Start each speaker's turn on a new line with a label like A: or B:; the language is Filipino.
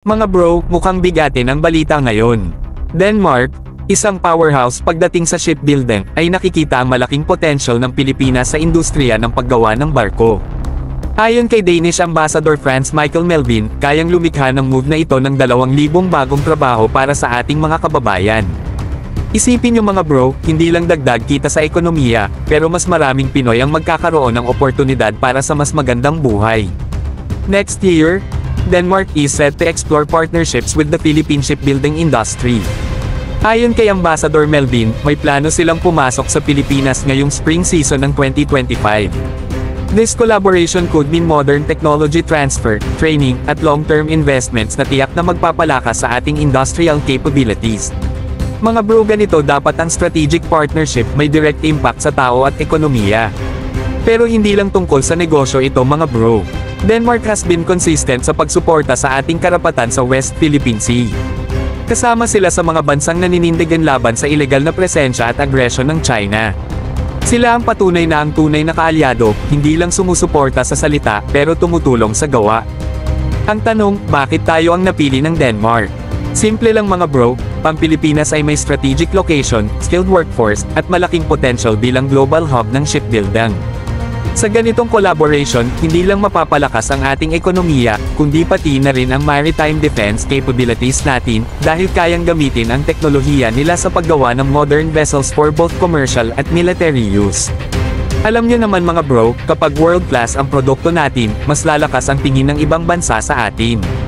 A: Mga bro, mukhang bigatin ang balita ngayon. Denmark, isang powerhouse pagdating sa shipbuilding, ay nakikita ang malaking potential ng Pilipinas sa industriya ng paggawa ng barko. Ayon kay Danish Ambassador Franz Michael Melvin, kayang lumikha ng move na ito ng 2,000 bagong trabaho para sa ating mga kababayan. Isipin nyo mga bro, hindi lang dagdag kita sa ekonomiya, pero mas maraming Pinoy ang magkakaroon ng oportunidad para sa mas magandang buhay. Next year, Denmark is set to explore partnerships with the Philippine shipbuilding industry. Ayon kay Ambassador Melvin, may plano silang pumasok sa Pilipinas ngayong spring season ng 2025. This collaboration could mean modern technology transfer, training, at long-term investments na tiyak na magpapalakas sa ating industrial capabilities. Mga bro, ganito dapat ang strategic partnership, may direct impact sa tao at ekonomiya. Pero hindi lang tungkol sa negosyo ito mga bro. Denmark has been consistent sa pagsuporta sa ating karapatan sa West Philippine Sea. Kasama sila sa mga bansang naninindigan laban sa ilegal na presensya at agresyon ng China. Sila ang patunay na ang tunay na kaalyado, hindi lang sumusuporta sa salita, pero tumutulong sa gawa. Ang tanong, bakit tayo ang napili ng Denmark? Simple lang mga bro, ang Pilipinas ay may strategic location, skilled workforce, at malaking potential bilang global hub ng shipbuilding. Sa ganitong collaboration, hindi lang mapapalakas ang ating ekonomiya, kundi pati na rin ang maritime defense capabilities natin, dahil kayang gamitin ang teknolohiya nila sa paggawa ng modern vessels for both commercial at military use. Alam nyo naman mga bro, kapag world class ang produkto natin, mas lalakas ang tingin ng ibang bansa sa atin.